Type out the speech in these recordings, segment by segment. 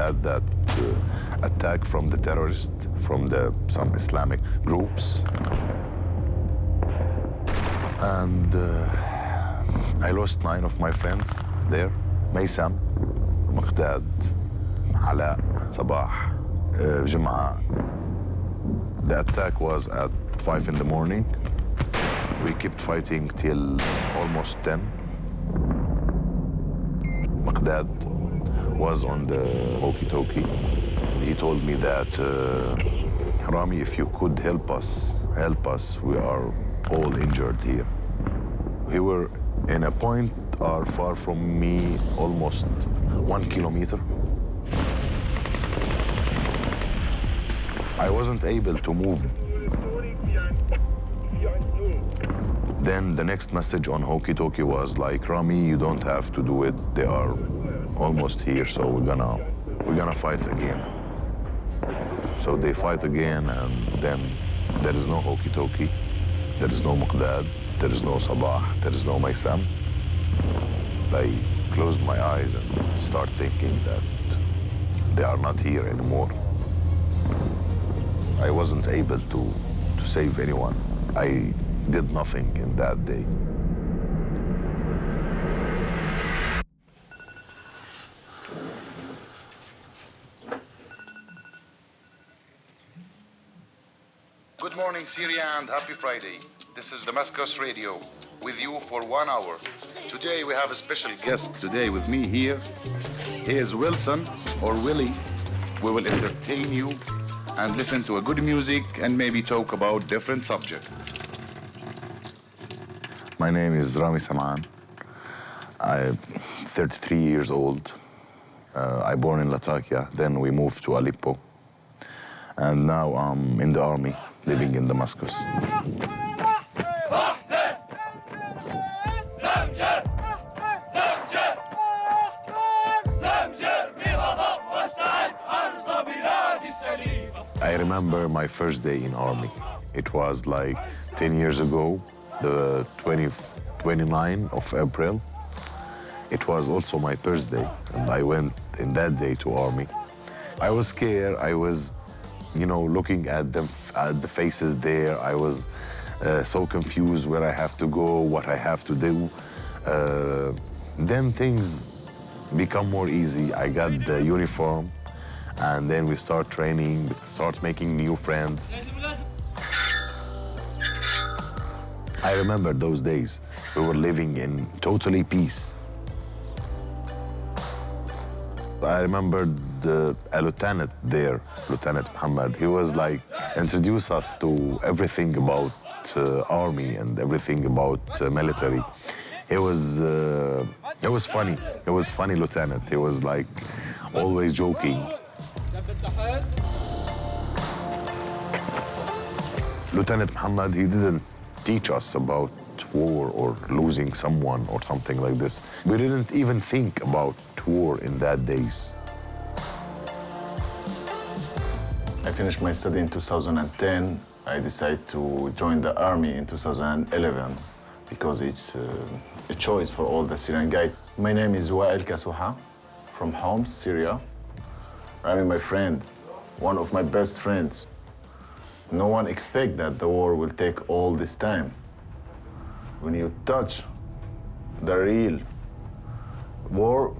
had that attack from the terrorists, from some Islamic groups. And I lost 9 of my friends there. Maysam, Maqdad, Ala, Sabah, Jum'a. The attack was at 5 in the morning. We kept fighting till almost 10. Maqdad was on the walkie-talkie. He told me that, Rami, if you could help us. We are all injured here. We were in a point far from me, almost 1 kilometer. I wasn't able to move. Then the next message on walkie-talkie was like, Rami, you don't have to do it. They are almost here, so we're gonna fight again. So they fight again, and then there is no walkie-talkie, there is no Muqdad, there is no Sabah, there is no Maysam. I closed my eyes and start thinking that they are not here anymore. I wasn't able to save anyone. I did nothing in that day. Good morning, Syria, and happy Friday. This is Damascus Radio, with you for 1 hour. Today we have a special guest today with me here. He is Wilson, or Willy. We will entertain you and listen to a good music and maybe talk about different subjects. My name is Rami Saman. I'm 33 years old. I born in Latakia, then we moved to Aleppo. And now I'm in the army, living in Damascus. I remember my first day in army. It was like 10 years ago, the 29th of April. It was also my birthday, and I went in that day to army. I was scared. I was, looking at the faces there. I was so confused where I have to go, what I have to do. Then things become more easy. I got the uniform, and then we start training, start making new friends. I remember those days. We were living in totally peace. I remember a lieutenant there, Lieutenant Muhammad. He was like, introduce us to everything about army and everything about military. It was funny. It was funny lieutenant. He was like always joking. Lieutenant Muhammad, he didn't teach us about war or losing someone or something like this. We didn't even think about war in that days. I finished my study in 2010. I decided to join the army in 2011 because it's a choice for all the Syrian guys. My name is Willy from Homs, Syria. Rami, my friend, one of my best friends. No one expects that the war will take all this time. When you touch the real war,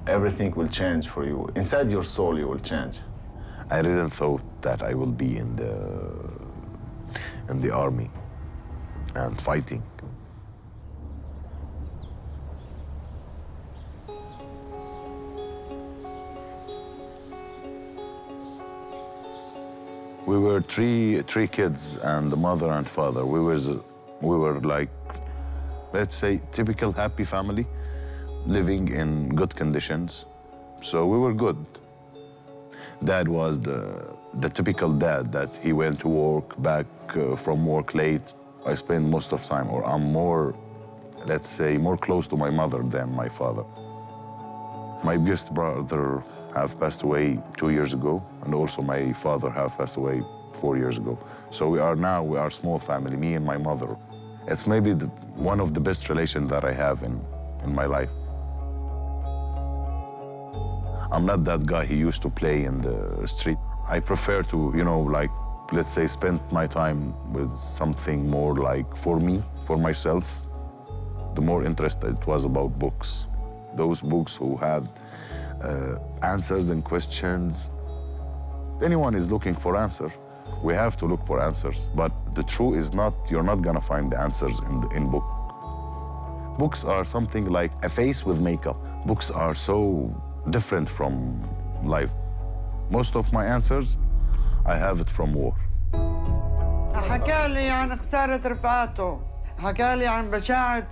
everything will change for you. Inside your soul, you will change. I didn't thought that I will be in the army and fighting. We were three kids, and the mother and father. We were like, let's say, typical happy family, living in good conditions. So we were good. Dad was the typical dad that he went to work, back from work late. I spend most of time, or I'm more, let's say, more close to my mother than my father. My biggest brother have passed away 2 years ago, and also my father have passed away 4 years ago. So we are a small family, me and my mother. It's maybe one of the best relations that I have in my life. I'm not that guy who used to play in the street. I prefer to, you know, like, let's say, spend my time with something more like for me, for myself. The more interested it was about books. Those books who had answers and questions. Anyone is looking for answer. We have to look for answers. But the truth is not, you're not gonna find the answers in book. Books are something like a face with makeup. Books are so different from life. Most of my answers, I have it from war. حكى لي عن خسارة رفقاته، حكى لي عن بشاعة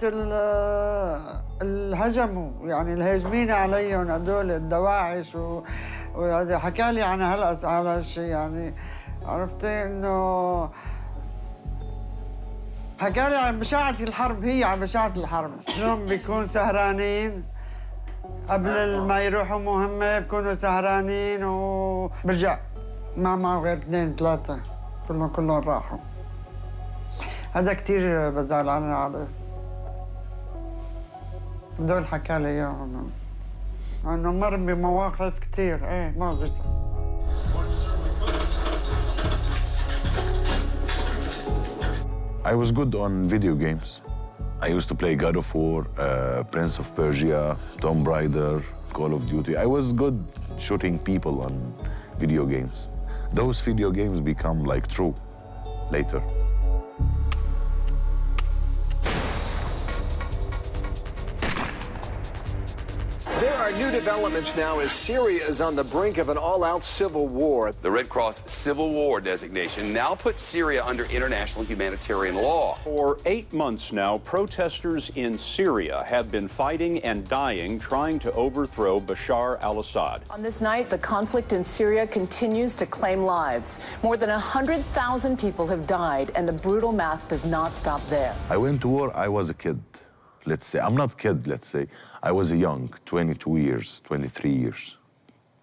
الهجم، يعني الهاجمين عليهم هدول الدواعش، وحكى لي عن هذا الشيء، يعني عرفتي انه حكى لي عن بشاعة الحرب، هي عن بشاعة الحرب، شلون بيكون سهرانين قبل ما يروحوا مهمة، بيكونوا سهرانين وبرجع ما معه غير 2 3 كلهم راحوا. هذا كثير بزعل أنا عليه. دول حكى لي إياهم إنه مر بمواقف كثير، إيه معجزة. I was good on video games. I used to play God of War, Prince of Persia, Tomb Raider, Call of Duty. I was good shooting people on video games. Those video games become like true later. There are new developments now as Syria is on the brink of an all-out civil war. The Red Cross Civil War designation now puts Syria under international humanitarian law. For 8 months now, protesters in Syria have been fighting and dying trying to overthrow Bashar al-Assad. On this night, the conflict in Syria continues to claim lives. More than 100,000 people have died, and the brutal math does not stop there. I went to war, I was a kid. Let's say, I'm not kid, let's say. I was a young, 22 years, 23 years.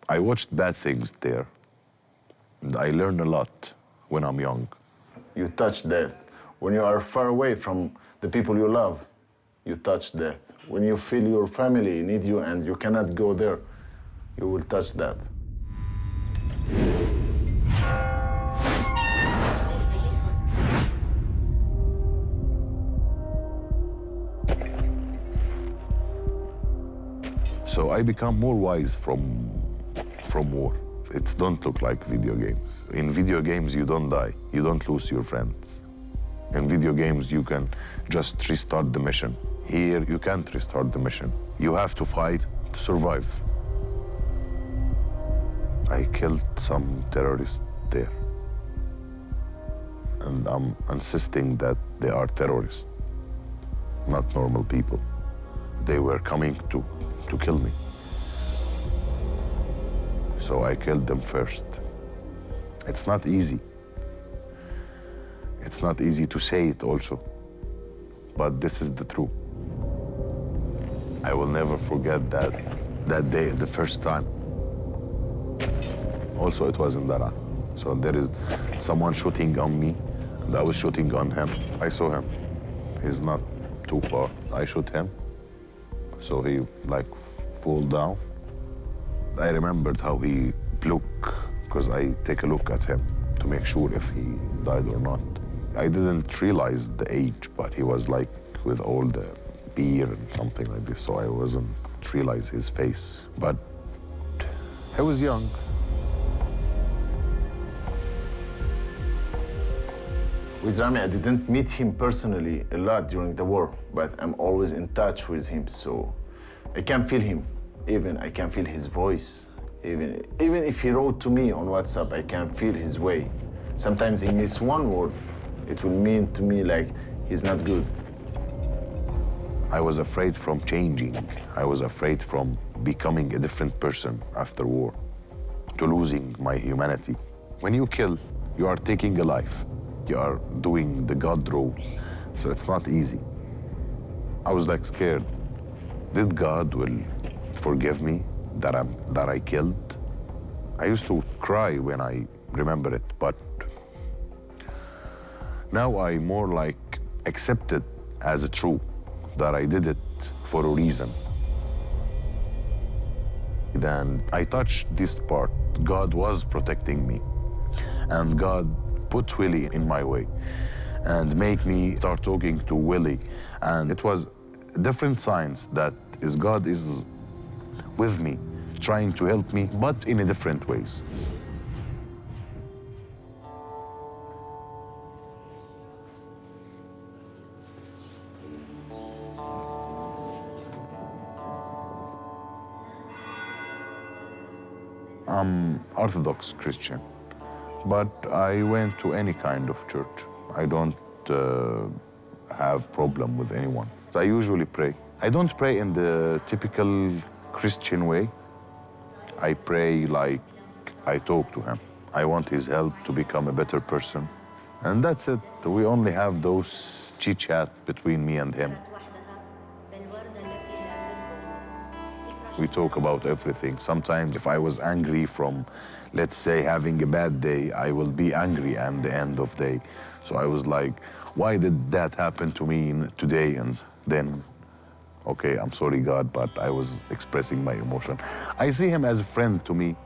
I watched bad things there. And I learned a lot when I'm young. You touch death. When you are far away from the people you love, you touch death. When you feel your family need you and you cannot go there, you will touch that. So I become more wise from war. It don't look like video games. In video games, you don't die. You don't lose your friends. In video games, you can just restart the mission. Here, you can't restart the mission. You have to fight to survive. I killed some terrorists there. And I'm insisting that they are terrorists, not normal people. They were coming to kill me. So I killed them first. It's not easy. It's not easy to say it also, but this is the truth. I will never forget that day, the first time. Also, it was in Daraa. So there is someone shooting on me, and I was shooting on him. I saw him. He's not too far. I shoot him. So he like fall down. I remembered how he look, because I take a look at him to make sure if he died or not. I didn't realize the age, but he was like with all the beard and something like this, so I wasn't realize his face. But I was young. With Rami, I didn't meet him personally a lot during the war, but I'm always in touch with him, so I can feel him. Even I can feel his voice. Even if he wrote to me on WhatsApp, I can feel his way. Sometimes he miss one word, it will mean to me like he's not good. I was afraid from changing. I was afraid from becoming a different person after war, to losing my humanity. When you kill, you are taking a life. You are doing the God role, so it's not easy. I was like scared. Did God will forgive me that I killed? I used to cry when I remember it, but now I more like accept it as a true, that I did it for a reason. Then I touched this part. God was protecting me. And God put Willy in my way and make me start talking to Willy. And it was different signs that God is with me, trying to help me, but in a different ways. I'm Orthodox Christian, but I went to any kind of church. I don't have problem with anyone. I usually pray. I don't pray in the typical Christian way. I pray like I talk to him. I want his help to become a better person. And that's it. We only have those chit-chat between me and him. We talk about everything. Sometimes if I was angry from, let's say, having a bad day, I will be angry at the end of the day. So I was like, why did that happen to me today? And then, okay, I'm sorry, God, but I was expressing my emotion. I see him as a friend to me,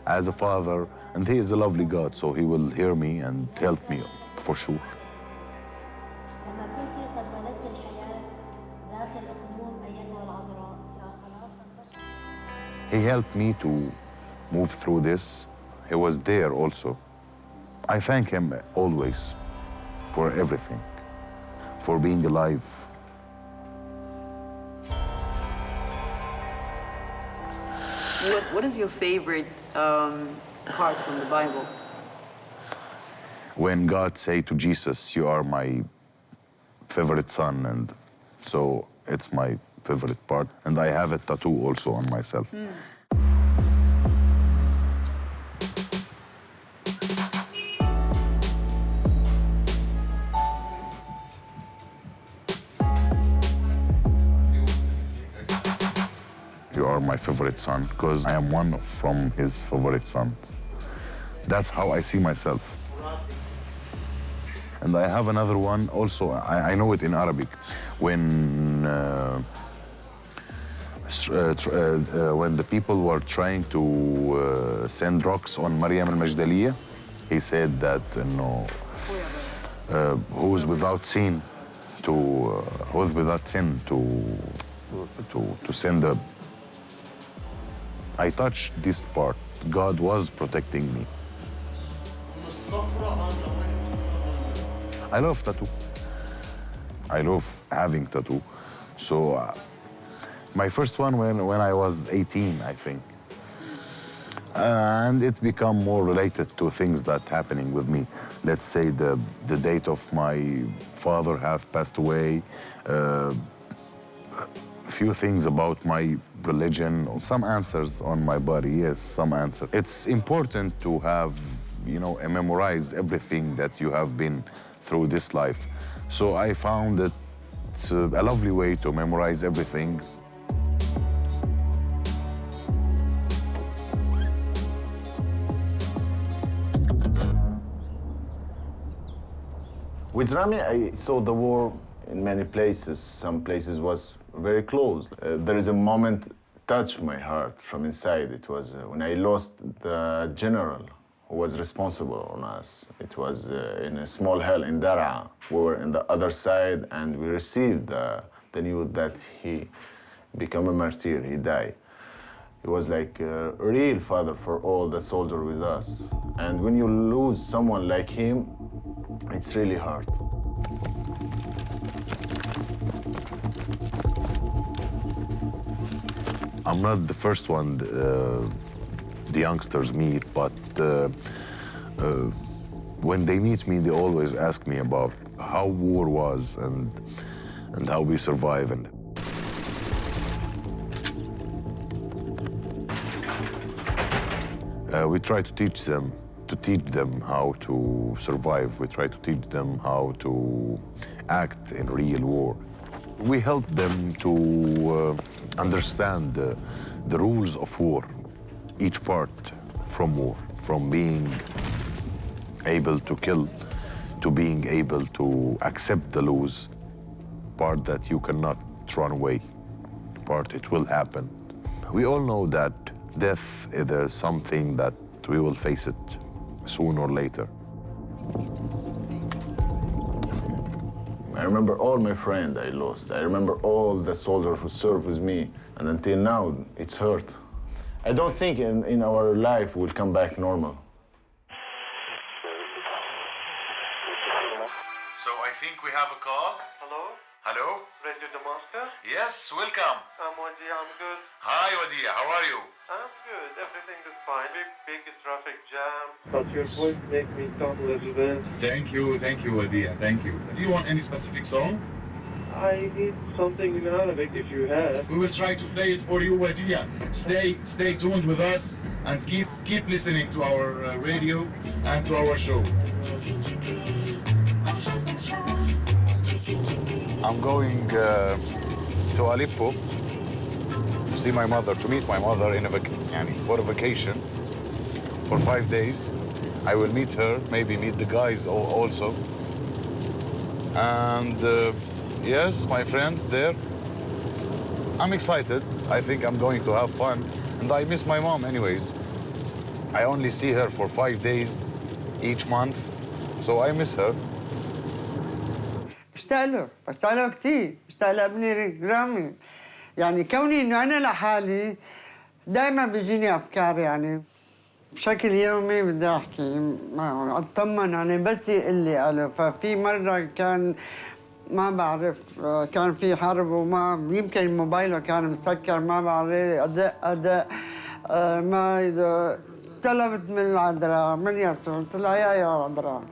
as a father, and he is a lovely God, so he will hear me and help me for sure. He helped me to move through this. He was there also. I thank him always for everything, for being alive. What is your favorite part from the Bible? When God say to Jesus, you are my favorite son, and so it's my favorite part. And I have a tattoo also on myself. You are my favorite son, because I am one from his favorite sons. That's how I see myself. And I have another one also, I know it in Arabic. When the people were trying to send rocks on Maryam al-Majdaliyah, he said that, who's without sin to send the. I touched this part. God was protecting me. I love tattoo. I love having tattoo. So my first one when I was 18, I think. And it become more related to things that happening with me. Let's say the date of my father have passed away. Few things about my religion, some answers on my body, yes, some answers. It's important to have, memorize everything that you have been through this life. So I found it a lovely way to memorize everything. With Rami, I saw the war in many places. Some places was very close. There is a moment touched my heart from inside. It was when I lost the general who was responsible on us. It was in a small hill in Daraa. We were on the other side, and we received the news that he became a martyr, he died. He was like a real father for all the soldiers with us. And when you lose someone like him, it's really hard. I'm not the first one the youngsters meet, but when they meet me, they always ask me about how war was and how we survive. And we try to teach them how to survive. We try to teach them how to act in real war. We help them to understand the rules of war, each part from war, from being able to kill to being able to accept the lose, part that you cannot run away, part it will happen. We all know that death is something that we will face it sooner or later. I remember all my friends I lost. I remember all the soldiers who served with me. And until now, it's hurt. I don't think in our life we'll come back normal. So I think we have a call. Hello? Hello? Radio Damascus? Yes, welcome. I'm Wadi, I'm good. Hi, Wadia, how are you? I'm good, everything is fine. Big traffic jam. But your voice makes me calm a little bit. Thank you, Wadia, thank you. Do you want any specific song? I need something in Arabic if you have. We will try to play it for you, Wadia. Stay tuned with us and keep listening to our radio and to our show. I'm going to Aleppo to see my mother, to meet my mother for a vacation for 5 days. I will meet her, maybe meet the guys also. And yes, my friends there. I'm excited. I think I'm going to have fun. And I miss my mom anyways. I only see her for 5 days each month, so I miss her. بشتاق له كثير، بشتاق لابني رامي. يعني كوني انه انا لحالي دائما بيجيني افكار يعني بشكل يومي بدي احكي معه اطمن عليه بس يقول لي قاله. ففي مره كان ما بعرف كان في حرب وما يمكن موبايله كان مسكر ما بعرف ادق ما طلبت من العذراء من يسوع قلت لها يا عذراء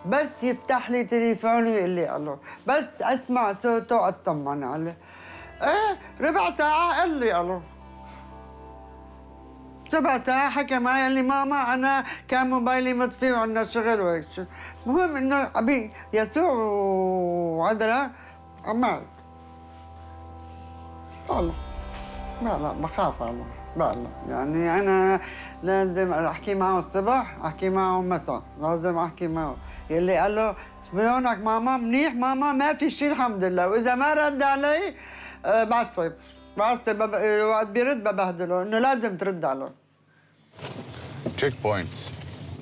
بس يفتح لي تليفوني ويقول لي الو بس اسمع صوته اطمن عليه. ايه ربع ساعة قال لي الو. 7 ساعات حكى معي قال لي ماما انا كان موبايلي مطفي وعندنا شغل وهيك شو. المهم انه ابي يسوع وعذراء عمال. والله لا بخاف والله والله يعني انا لازم احكي معه الصبح احكي معه مساء لازم احكي معه. يلي قال له شلونك ماما منيح ماما ما في شيء الحمد لله واذا ما رد علي بعصب وقت بيرد ببهدله انه لازم ترد عليه. Checkpoints.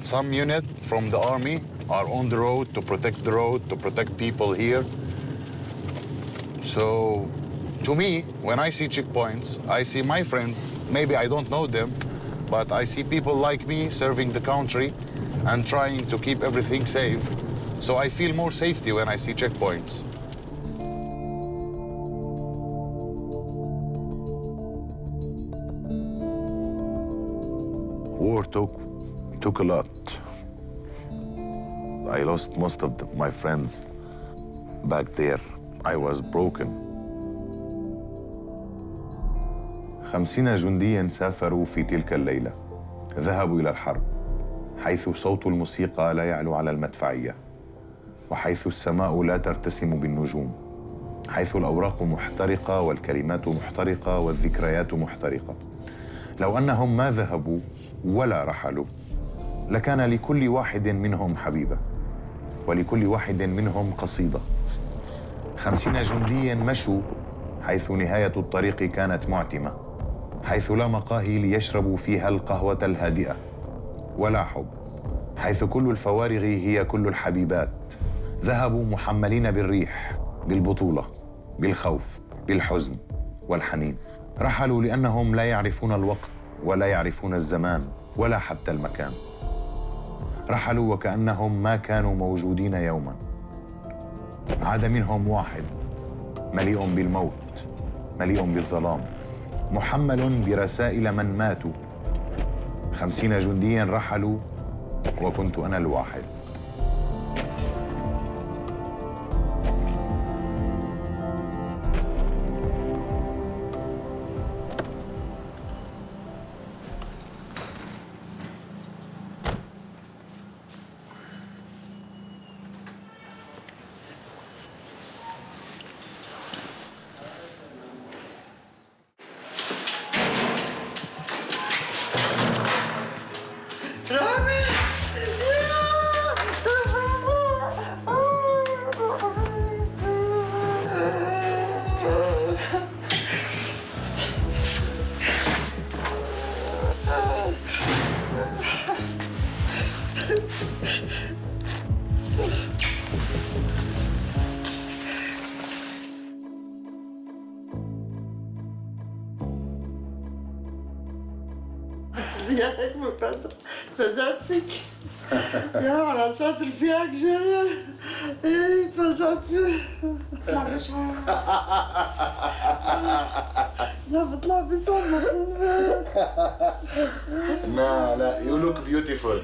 Some unit from the army are on the road to protect people here. So to me, when I see checkpoints, I see my friends. Maybe I don't know them, but I see people like me serving the country and trying to keep everything safe. So I feel more safety when I see checkpoints. War took a lot. I lost most of my friends back there. I was broken. 50 جندياً سافروا في تلك الليلة. ذهبوا إلى الحرب، حيث صوت الموسيقى لا يعلو على المدفعية، وحيث السماء لا ترتسم بالنجوم، حيث الأوراق محترقة والكلمات محترقة والذكريات محترقة. لو أنهم ما ذهبوا ولا رحلوا لكان لكل واحد منهم حبيبة ولكل واحد منهم قصيدة. 50 جندياً مشوا حيث نهاية الطريق كانت معتمة، حيث لا مقاهي ليشربوا فيها القهوة الهادئة ولا حب، حيث كل الفوارغ هي كل الحبيبات. ذهبوا محملين بالريح، بالبطولة، بالخوف، بالحزن والحنين. رحلوا لأنهم لا يعرفون الوقت ولا يعرفون الزمان ولا حتى المكان. رحلوا وكأنهم ما كانوا موجودين يوما. عاد منهم واحد مليء بالموت، مليء بالظلام، محمل برسائل من ماتوا. 50 جنديا رحلوا وكنت أنا الواحد. رامي يا هيك فزت فيك يا على اساس رفيقك جايه ايه فزت فيك بطلع بشعر لا بطلع بصوت لا you look beautiful.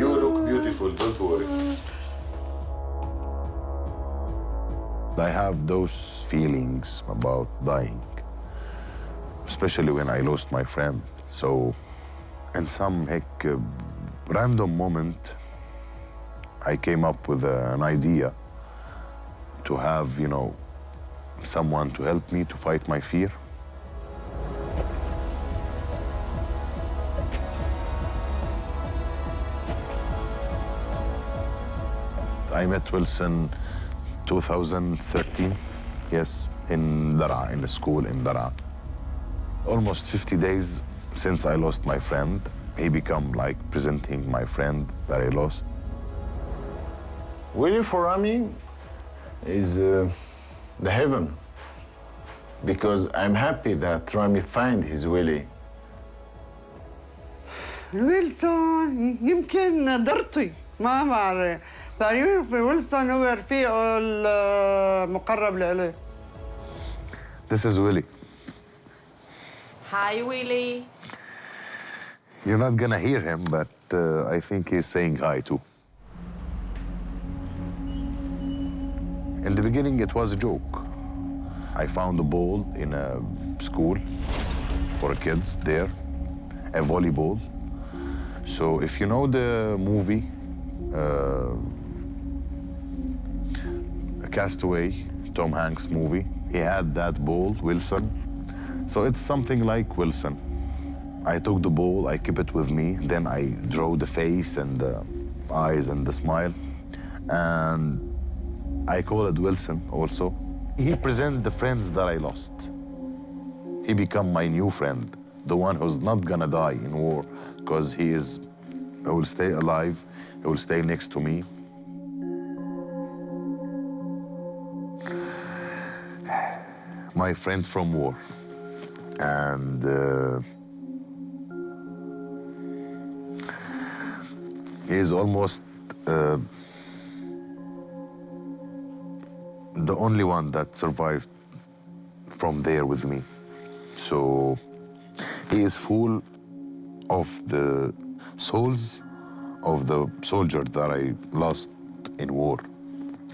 You look beautiful, don't worry. I have those feelings about dying, especially when I lost my friend. So, in some random moment, I came up with an idea to have, someone to help me to fight my fear. I met Wilson 2013, yes, in Dara, in a school in Dara. Almost 50 days since I lost my friend. He become like presenting my friend that I lost. Willy for Rami is the heaven, because I'm happy that Rami find his Willy. ويلسون يمكن درتي ما بعرف تقريبا في ويلسون هو رفيقه المقرب لإلي. This is Willy. Hi, Willy. You're not gonna hear him, but I think he's saying hi too. In the beginning, it was a joke. I found a ball in a school for kids there, a volleyball. So if you know the movie, Castaway, Tom Hanks movie, he had that ball, Wilson. So it's something like Wilson. I took the ball, I keep it with me, then I draw the face and the eyes and the smile, and I call it Wilson also. He presents the friends that I lost. He become my new friend, the one who's not gonna die in war, because he will stay alive, he will stay next to me. My friend from war. And he is almost the only one that survived from there with me. So he is full of the souls of the soldier that I lost in war.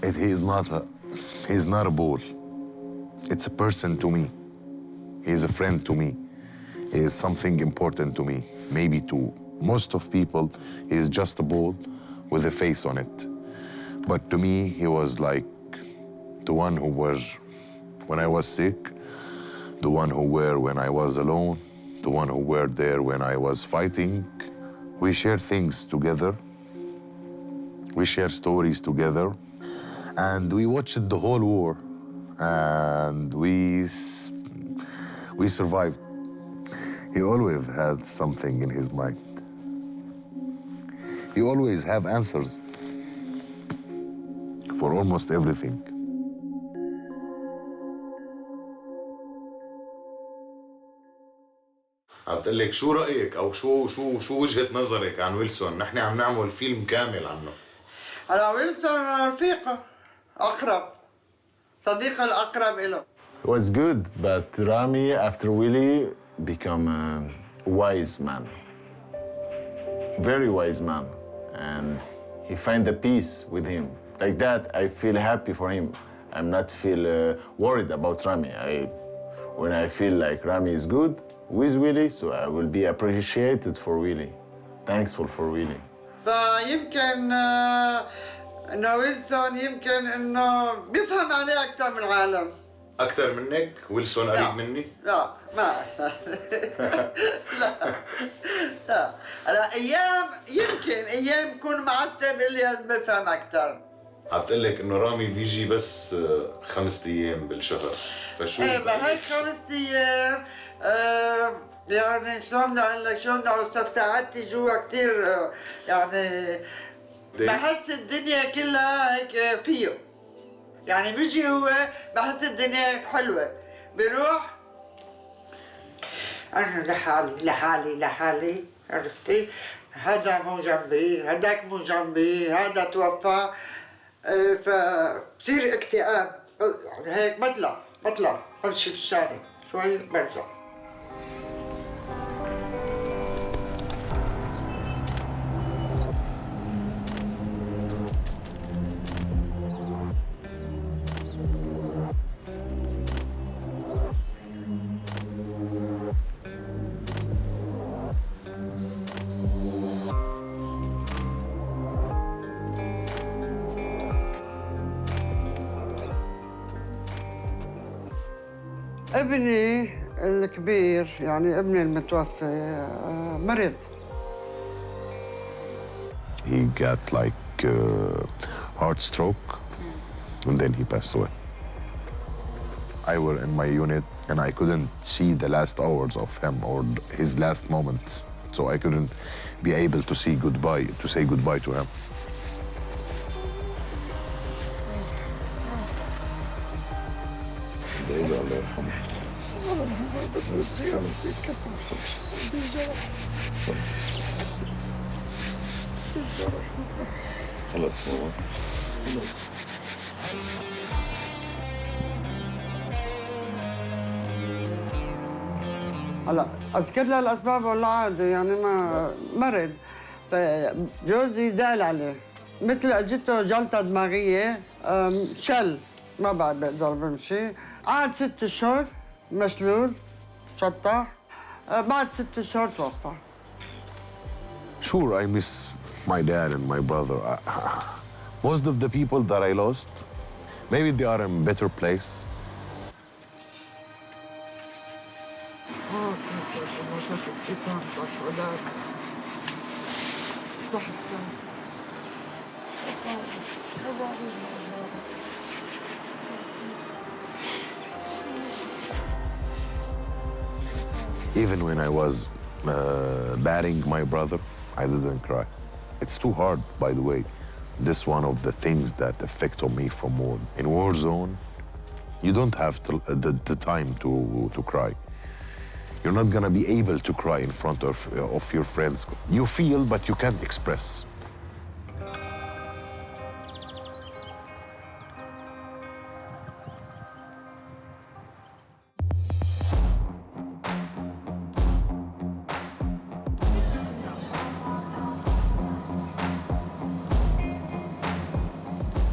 He is not a ball. It's a person to me. He is a friend to me. He is something important to me. Maybe to most of people, he is just a ball with a face on it. But to me, he was like the one who was when I was sick, the one who were when I was alone, the one who were there when I was fighting. We share things together. We share stories together. And we watched the whole war. And we survived. He always had something in his mind. He always have answers for almost everything. عم بقول لك شو رأيك او شو وجهة نظرك عن ويلسون؟ نحن عم نعمل فيلم كامل عنه. على ويلسون رفيقه أقرب صديقه الأقرب له. It was good, but Rami, after Willy, become a wise man. Very wise man. And he find the peace with him. Like that, I feel happy for him. I'm not feel worried about Rami. When I feel like Rami is good with Willy, so I will be appreciated for Willy. Thankful for Willy. فيمكن انه ويلسون يمكن انه بيفهم عليه اكثر من العالم. اكثر منك؟ ويلسون قريب مني؟ لا ما لا لا على ايام يمكن ايام يكون معتب اللي بفهم اكثر. عم بقول لك انه رامي بيجي بس 5 ايام بالشهر، فشو؟ ايه بهيك 5 ايام يعني شلون بدي اقول لك شلون بدي اوصف سعادتي جوا كثير يعني بحس الدنيا كلها هيك فيه. يعني بيجي هو بحس الدنيا حلوه، بيروح انا لحالي لحالي لحالي عرفتي؟ هذا مو جنبي، هذاك مو جنبي، هذا توفى. فبصير اكتئاب، يعني هيك بطلع بمشي بالشارع شوي برجع. ابني الكبير يعني ابني المتوفي مريض. He got like heart stroke and then he passed away. I were in my unit and I couldn't see the last hours of him or his last moments. So I couldn't be able to say goodbye to him. هلا اذكر لها الاسباب ولا عادي يعني ما مرض. فجوزي زعل عليه مثل اجته جلطه دماغيه شل ما بعد بقدر بمشي. قعد 6 اشهر مسلول شطح. بعد 6 اشهر توفى. Sure, I miss my dad and my brother. Most of the people that I lost, maybe they are in a better place. Even when I was burying my brother, I didn't cry. It's too hard, by the way. This one of the things that affect on me from war. In war zone, you don't have the time to cry. You're not gonna be able to cry in front of your friends. You feel, but you can't express.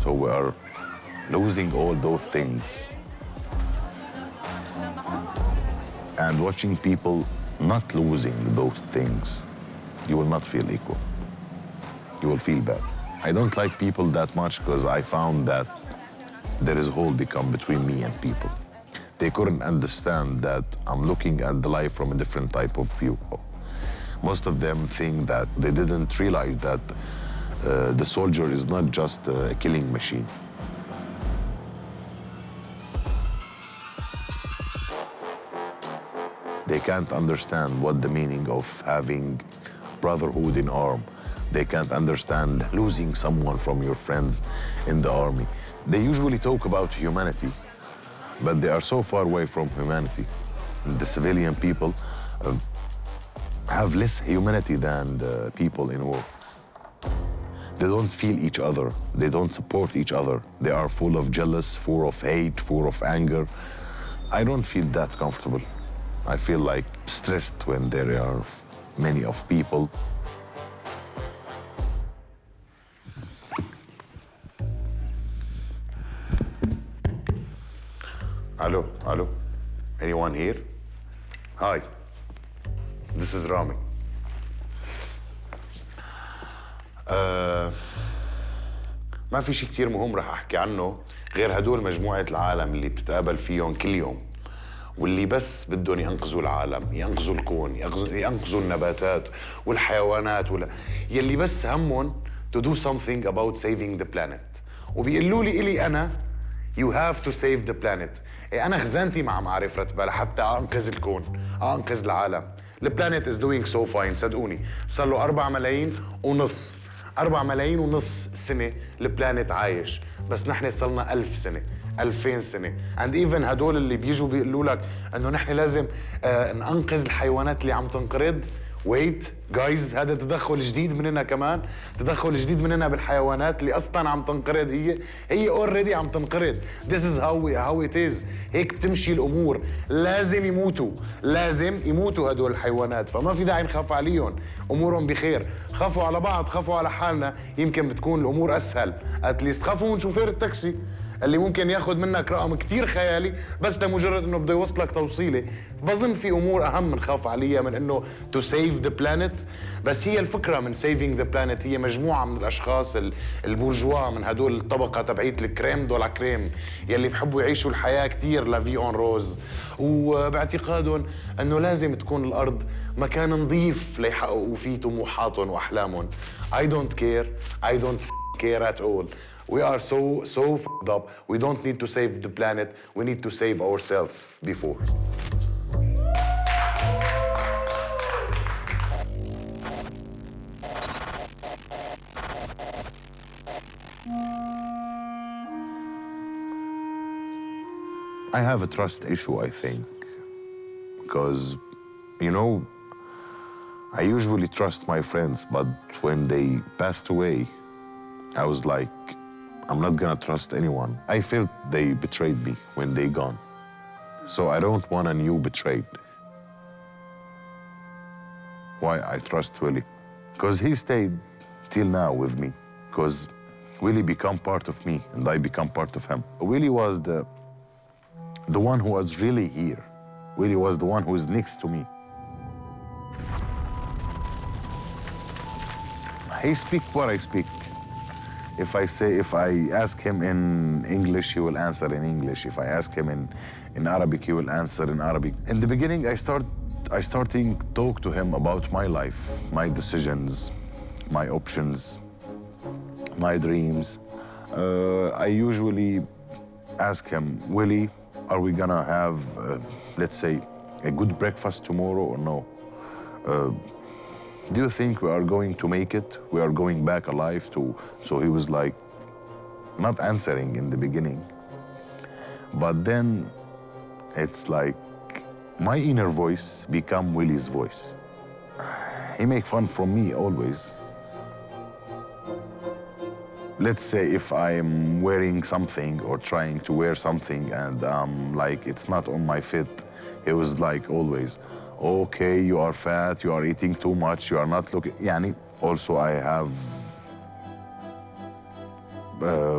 So we are losing all those things. And watching people not losing those things, you will not feel equal. You will feel bad. I don't like people that much because I found that there is a hole become between me and people. They couldn't understand that I'm looking at the life from a different type of view. Most of them think that they didn't realize that the soldier is not just a killing machine. They can't understand what the meaning of having brotherhood in arm. They can't understand losing someone from your friends in the army. They usually talk about humanity, but they are so far away from humanity. The civilian people have less humanity than the people in war. They don't feel each other. They don't support each other. They are full of jealous, full of hate, full of anger. I don't feel that comfortable. I feel like stressed when there are many of people. Hello. Anyone here? Hi. This is Rami. ما في شيء كتير مهم رح أحكي عنه غير هدول مجموعة العالم اللي بتتقابل فيهم كل يوم واللي بس بدهم ينقذوا العالم، ينقذوا الكون، ينقذوا النباتات والحيوانات يلي بس همهم to do something about saving the planet. وبيقولوا لي إلي أنا you have to save the planet. أنا خزانتي مع معرفة رتبة لحتى أنقذ الكون، أنقذ العالم. The planet is doing so fine صدقوني. صار له 4 ملايين ونص 4 ملايين ونص سنة البلانت عايش، بس نحن صلنا 1000 سنة 2000 سنة. and even هدول اللي بيجوا بيقولوا لك انه نحن لازم ننقذ الحيوانات اللي عم تنقرض ويت جايز، هذا تدخل جديد مننا كمان، تدخل جديد مننا بالحيوانات اللي اصلا عم تنقرض. هي اوريدي عم تنقرض. This is how it is. هيك بتمشي الامور. لازم يموتوا هدول الحيوانات، فما في داعي نخاف عليهم، امورهم بخير. خافوا على بعض، خافوا على حالنا، يمكن بتكون الامور اسهل. اتليست خافوا من شوفير التاكسي اللي ممكن ياخذ منك رقم كتير خيالي بس لمجرد انه بده يوصلك توصيله. بظن في امور اهم نخاف عليها من انه to save the planet. بس هي الفكره من saving the planet هي مجموعه من الاشخاص البورجوا من هدول الطبقه تبعيت الكريم دولا كريم يلي بحبوا يعيشوا الحياه كتير لافي اون روز، وباعتقادهم انه لازم تكون الارض مكان نظيف ليحققوا فيه طموحاتهم واحلامهم. I don't care at all. We are so f***ed up. We don't need to save the planet. We need to save ourselves before. I have a trust issue, I think, because, you know, I usually trust my friends, but when they passed away, I was like, I'm not gonna trust anyone. I felt they betrayed me when they gone. So I don't want a new betrayed. Why I trust Willy? Because he stayed till now with me. Because Willy become part of me and I become part of him. Willy was the one who was really here. Willy was the one who is next to me. He speak what I speak. If I ask him in English, he will answer in English. If I ask him in Arabic, he will answer in Arabic. In the beginning, I starting talk to him about my life, my decisions, my options, my dreams. I usually ask him, Willy, are we gonna have, let's say, a good breakfast tomorrow or no? Do you think we are going to make it? We are going back alive too? So he was like, not answering in the beginning. But then it's like my inner voice become Willy's voice. He make fun from me always. Let's say if I'm wearing something or trying to wear something and like it's not on my fit, he was like always, okay, you are fat, you are eating too much, you are not looking. Yani, also I have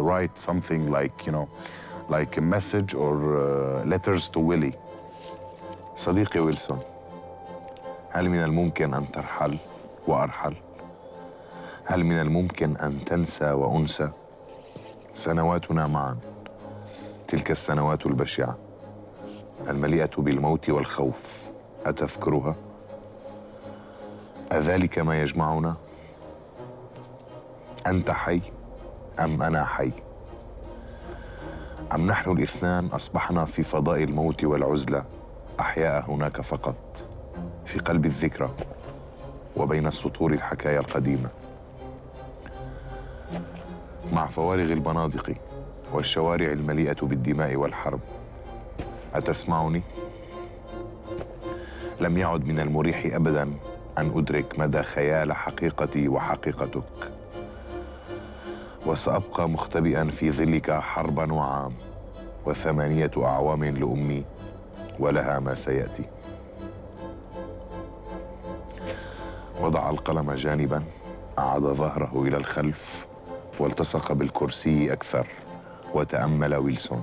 write something like, you know, like a message or letters to Willy. صديقي ويلسون، هل من الممكن أن ترحل وأرحل؟ هل من الممكن أن تنسى وأنسى؟ سنواتنا معا، تلك السنوات البشعة المليئة بالموت والخوف، أتذكرها؟ أذلك ما يجمعنا؟ أنت حي أم أنا حي؟ أم نحن الاثنان أصبحنا في فضاء الموت والعزلة أحياء هناك فقط في قلب الذكرى وبين السطور الحكايا القديمة، مع فوارغ البنادق والشوارع المليئة بالدماء والحرب. أتسمعني؟ لم يعد من المريح أبداً أن أدرك مدى خيال حقيقتي وحقيقتك، وسأبقى مختبئاً في ظلك حرباً وعام و8 أعوام لأمي ولها ما سيأتي. وضع القلم جانباً، أعاد ظهره إلى الخلف والتصق بالكرسي أكثر وتأمل ويلسون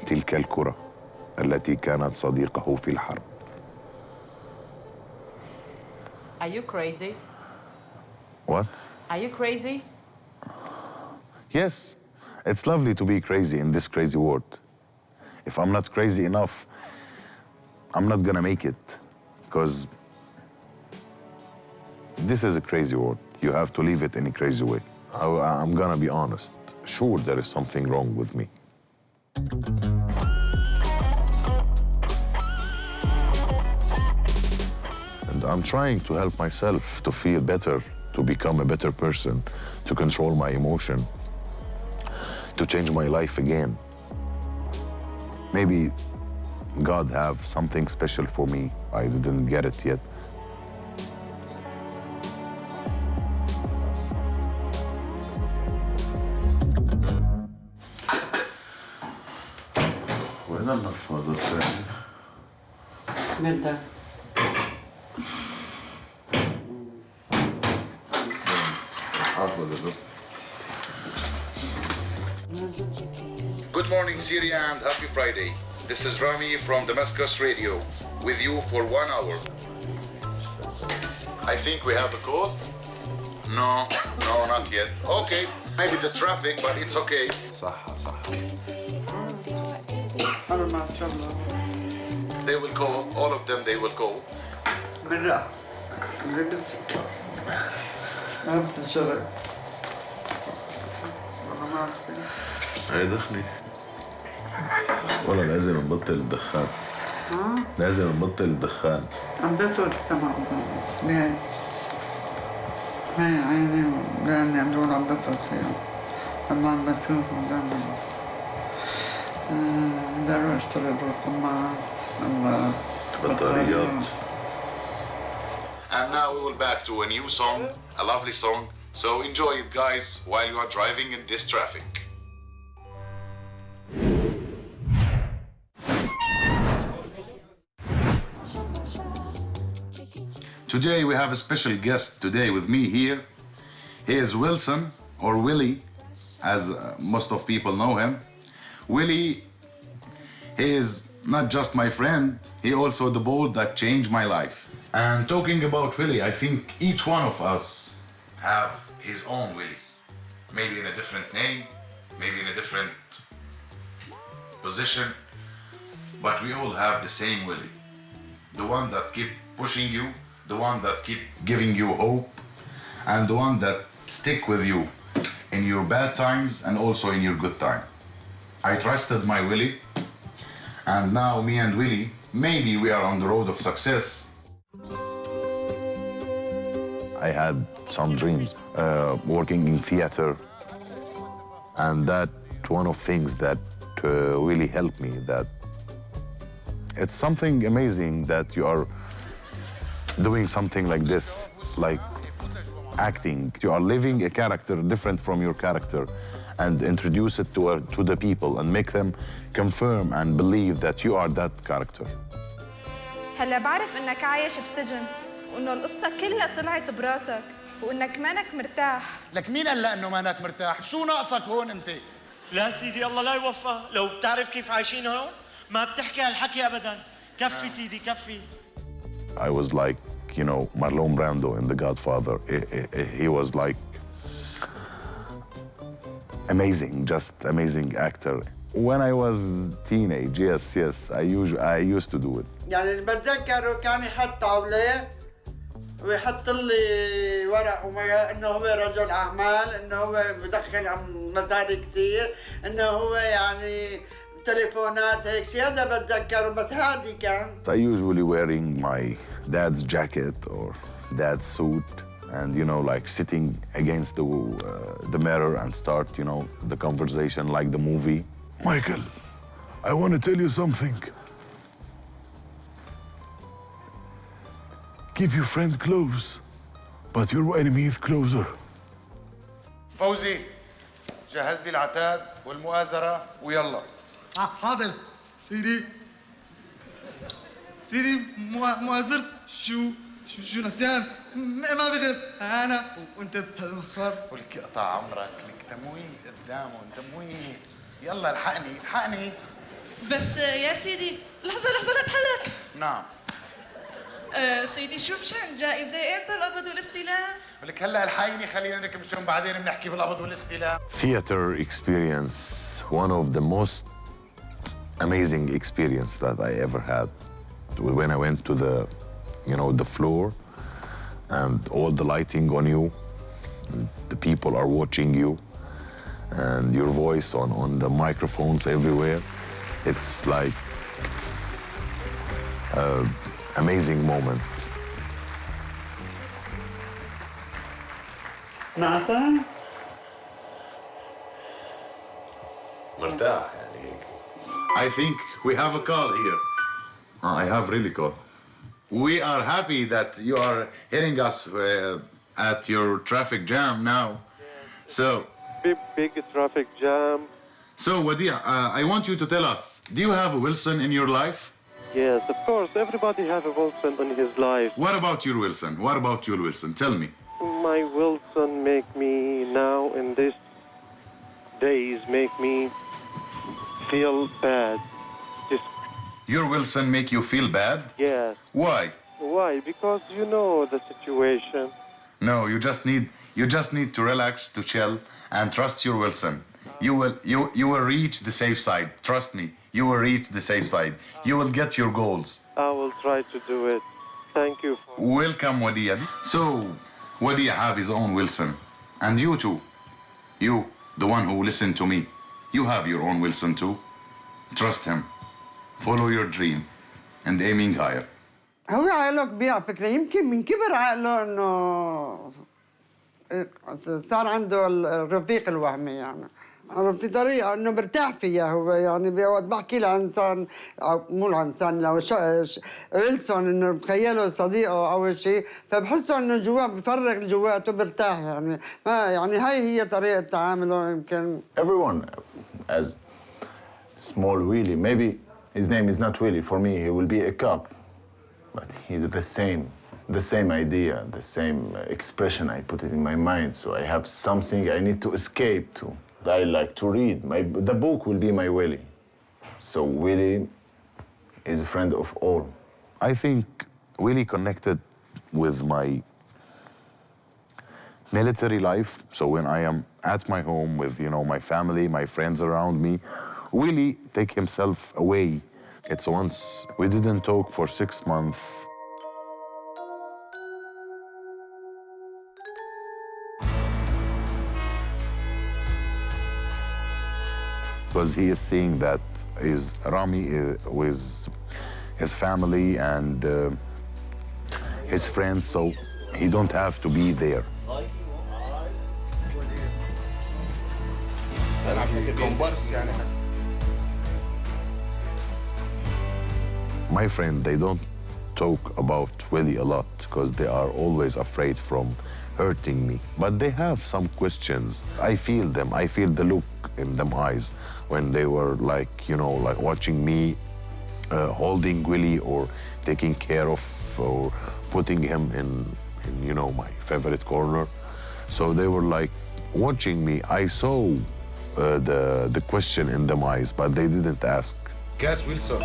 تلك الكرة التي كانت صديقه في الحرب. Are you crazy? What? Are you crazy? Yes, it's lovely to be crazy in this crazy world. If I'm not crazy enough, I'm not gonna make it, because this is a crazy world. You have to live it in a crazy way. I'm gonna be honest. Sure, there is something wrong with me. And I'm trying to help myself to feel better, to become a better person, to control my emotion, to change my life again. Maybe God have something special for me. I didn't get it yet. يلا فاضل ثاني. بدك Good morning, Syria, and happy Friday. This is Rami from Damascus Radio, with you for 1 hour. I think we have a call. No, not yet. Okay, maybe the traffic, but it's okay. أنا ما شاء الله. They will call, all of them, they will call. بالله. لبس. ما بتشرب. أنا ما أعرف. هاي دخلي. والله لازم نبطل الدخان. لازم نبطل الدخان. عم بفوت تمام. بهاي. هاي عيني لأني هدول عم بفوت فيهم. لما عم بشوفهم دائما. بدي اشتري بالقماش. الله. بطاريات. And now we will back to a new song, a lovely song. So enjoy it, guys, while you are driving in this traffic. Today we have a special guest today with me here. He is Wilson, or Willy, as most of people know him. Willy, he is not just my friend, he also the boat that changed my life. And talking about Willy, I think each one of us have his own Willy. Maybe in a different name, maybe in a different position, but we all have the same Willy. The one that keep pushing you, the one that keep giving you hope, and the one that stick with you in your bad times and also in your good time. I trusted my Willy, and now me and Willy, maybe we are on the road of success. I had some dreams working in theater, and that one of things that really helped me, that it's something amazing that you are doing something like this, like acting. You are living a character different from your character and introduce it to the people and make them confirm and believe that you are that character. هلا بعرف انك عايش بسجن وانه القصة كلها طلعت براسك وانك مانك مرتاح. لك مين قال انه مانك مرتاح؟ شو ناقصك هون انت؟ لا سيدي الله لا يوفق، لو بتعرف كيف عايشين هون ما بتحكي هالحكي ابدا. كفي سيدي كفي. I was like, you know, Marlon Brando in The Godfather. He was like amazing, just amazing actor. When I was teenage, yes, I used to do it. يعني اللي بتذكره كان يحط طاولة ويحط لي ورق انه هو رجل اعمال، انه هو بدخن مزاري كثير، انه هو يعني تليفونات هيك شيء، هذا بتذكره بس هادي كان. I usually wearing my dad's jacket or dad's suit and, you know, like sitting against the mirror and start, you know, the conversation like the movie. Michael, I want to tell you something. Keep your friend close, but your enemy is closer. فوزي جهز لي العتاد والمؤازرة ويلا. حاضر سيدي. سيدي مؤازرة شو نسيان ما بغير انا وانت بهالمخر. ولك اقطع عمرك لك تمويه قدامه تمويه. يلا الحقني. بس يا سيدي لحظة لا تحلك. نعم. سيدي شو مشان جائزة امتى القبض والاستلام؟ ولك هلا الحقيني خلينا نركب شون بعدين بنحكي بالقبض والاستلام. Theater experience, one of the most amazing experience that I ever had. When I went to the floor and all the lighting on you, and the people are watching you, and your voice on the microphones everywhere. It's like an amazing moment. نعطى؟ مرتاح يعني. I think we have a call here. I have really call. We are happy that you are hearing us at your traffic jam now. So big traffic jam. So, Wadi, I want you to tell us, do you have a Wilson in your life? Yes, of course. Everybody has a Wilson in his life. What about your Wilson? What about your Wilson? Tell me. My Wilson make me now in these days make me feel bad. Your Wilson make you feel bad? Yes. Why? Why? Because you know the situation. No, you just need to relax, to chill, and trust your Wilson. You will reach the safe side. Trust me. You will reach the safe side. You will get your goals. I will try to do it. Thank you. Welcome, Wadi. So, Wadi have his own Wilson. And you too. You, the one who listened to me. You have your own Wilson too. Trust him. Follow your dream. And aiming higher. هو عقله كبير على فكرة، يمكن من كبر عقله إنه صار عنده الرفيق الوهمي يعني. عرفتي طريقة إنه مرتاح فيها هو يعني وقت بحكي لإنسان أو مو لإنسان لو ويلسون إنه بتخيله صديقه أو شيء فبحسه إنه جواه بفرغ جواته برتاح يعني ما يعني هاي هي طريقة تعامله يمكن. Everyone as small Willy, maybe his name is not Willy. For me, he will be a cop, but he's the same idea, the same expression. I put it in my mind, so I have something I need to escape to. I like to read. The book will be my Willy. So Willy is a friend of all. I think Willy connected with my military life. So when I am at my home with, my family, my friends around me, Willy take himself away. It's once we didn't talk for 6 months. Because he is seeing that is Rami with his family and his friends, so he don't have to be there. My friend, they don't talk about Willy a lot because they are always afraid from hurting me. But they have some questions. I feel them. I feel the look in them eyes when they were like watching me holding Willy or taking care of or putting him in my favorite corner. So they were like watching me. I saw the question in them eyes, but they didn't ask. Gas Wilson.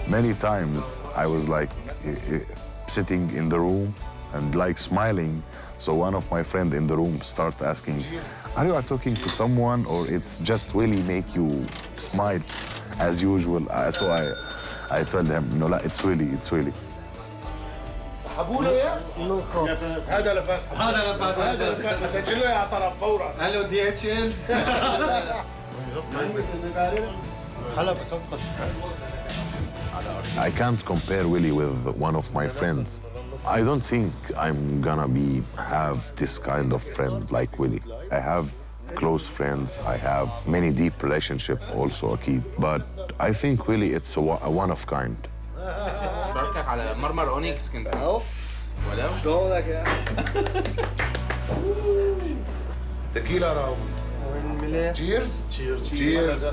Many times I was like sitting in the room and like smiling. So one of my friends in the room start asking, are you talking to someone or it's just Willy make you smile as usual? So I told him, no, it's Willy, it's Willy. هذا لفات تسجله يا طرف فورا. الو دي اتش ال. I can't compare Willy with one of my friends. I don't think I'm gonna have this kind of friend like Willy. I have close friends. I have many deep relationships also, أكيد. But I think Willy, it's a one of kind. بركك على مرمر اونيكس كنت. اوف. ولو. شلونك يا؟ تكيلا راوند. Cheers. Cheers. Cheers.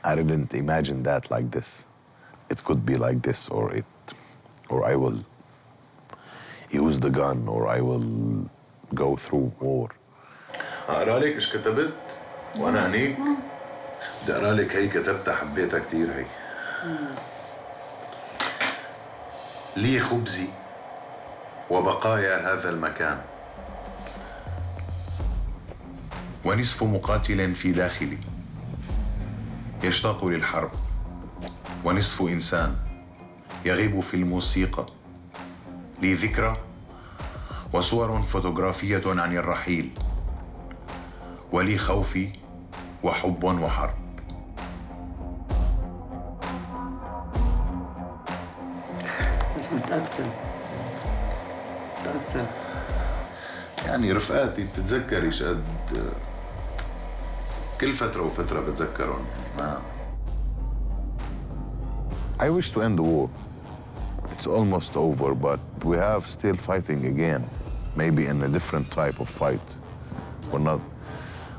I didn't imagine that like this. It could be like this, or I will use the gun, or I will go through war. اقرا لك ايش كتبت وانا هنيك. بدي اقرا لك هي كتبتها حبيتها كثير هي. لي خبزي وبقايا هذا المكان ونصف مقاتل في داخلي يشتاق للحرب ونصف إنسان يغيب في الموسيقى لي ذكرى وصور فوتوغرافية عن الرحيل ولي خوفي وحب وحرب. متأثر. يعني رفقاتي بتتذكري قد كل فترة وفترة بتذكرهم. I wish to end the war. It's almost over, but we have still fighting again, maybe in a different type of fight. We're not,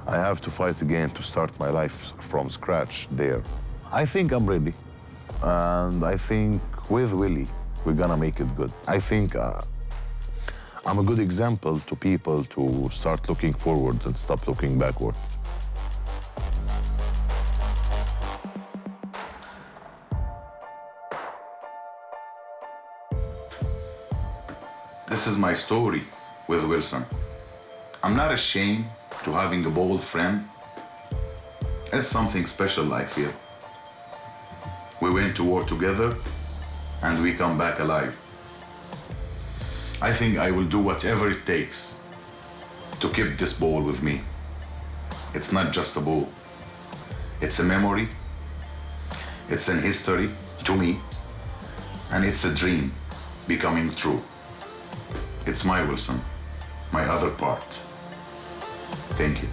I have to fight again to start my life from scratch there. I think I'm ready, and I think with Willy, we're gonna make it good. I think I'm a good example to people to start looking forward and stop looking backward. This is my story with Wilson. I'm not ashamed to having a bold friend. It's something special, I feel. We went to war together and we come back alive. I think I will do whatever it takes to keep this ball with me. It's not just a ball. It's a memory. It's an history to me. And it's a dream becoming true. It's my Wilson, my other part. Thank you.